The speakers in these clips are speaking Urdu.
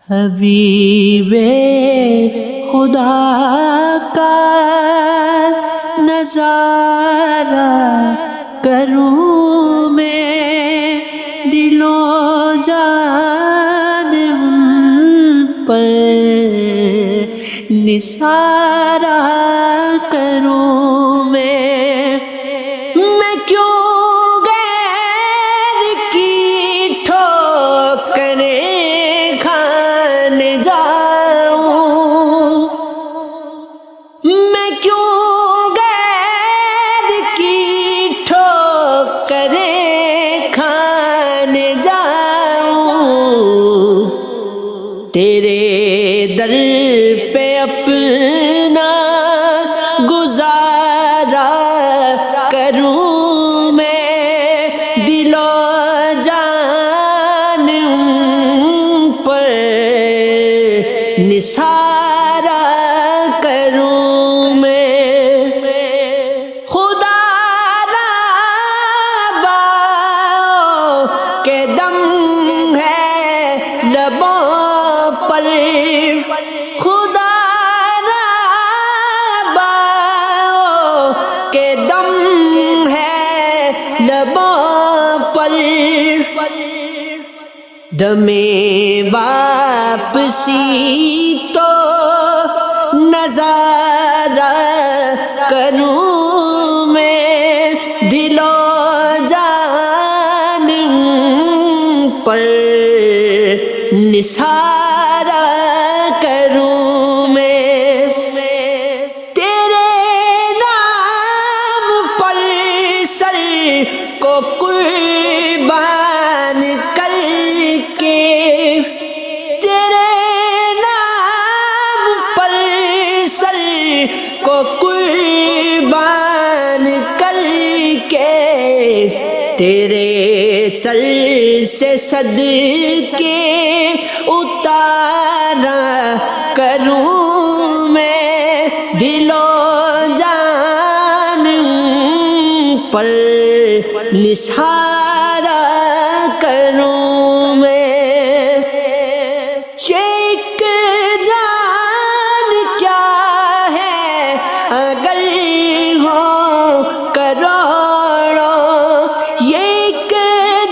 حبیب خدا کا نظارہ کروں میں، دل و جان پر نثارہ کروں میں کیوں غیر کی ٹھوکریں کھانے جاؤں، میں کیوں غیر کی ٹھوکریں کھانے جاؤں، تیرے در پہ اپنا گزارا کروں میں، دل و جان پر نثارہ کروں میں، خدا را باؤ کے دم ہے لبوں پر، خدا را باؤ کے دم ہے لبوں پر، دم واپسی تو نظارہ کروں میں، دل و جان پر نثارہ کروں میں، تیرے نام پر سر کو قربان کر کے، تیرے نام پر سر کو قربان کر کے، تیرے سر سے صدقے اتارا کروں میں، دل و جان پر نثارہ کروں میں، یہ ایک جان کیا ہے اگر ہو کروڑوں، یہ ایک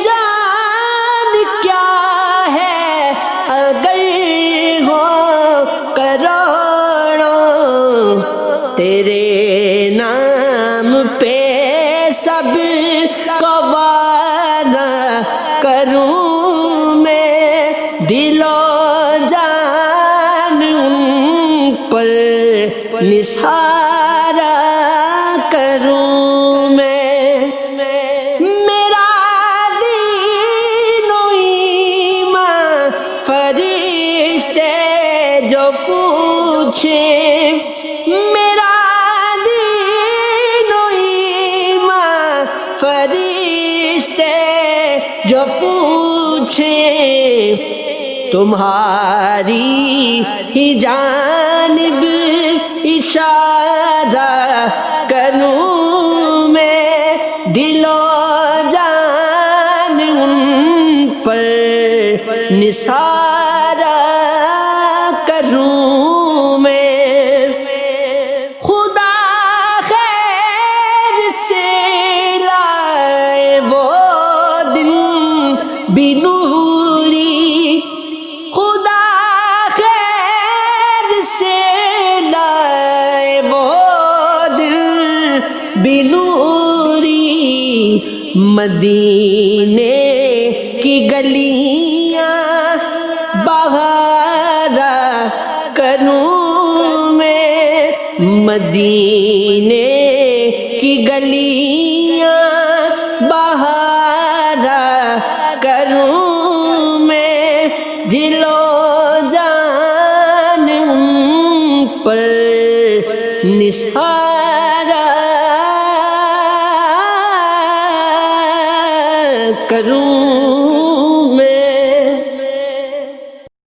جان کیا ہے اگر ہو کروڑوں، تیرے نام پہ سب کو وعدہ کروں میں، دل و جان پر نثارہ کروں میں، میرا دین و ایمان فرشتے جو پوچھے، میرا دین و ایمان فرشتے جو پوچھے، تمہاری ہی جانب اشارہ کروں میں، دل و جان پر نثارہ کروں میں، خدا خیر سے لائے وہ دن بنوری، خدا خیر سے لائے وہ دن بنوری، مدینے کی گلیاں بہارا کروں میں، مدینے کی گلیاں بہارا کروں میں، دل و جان پر نثارہ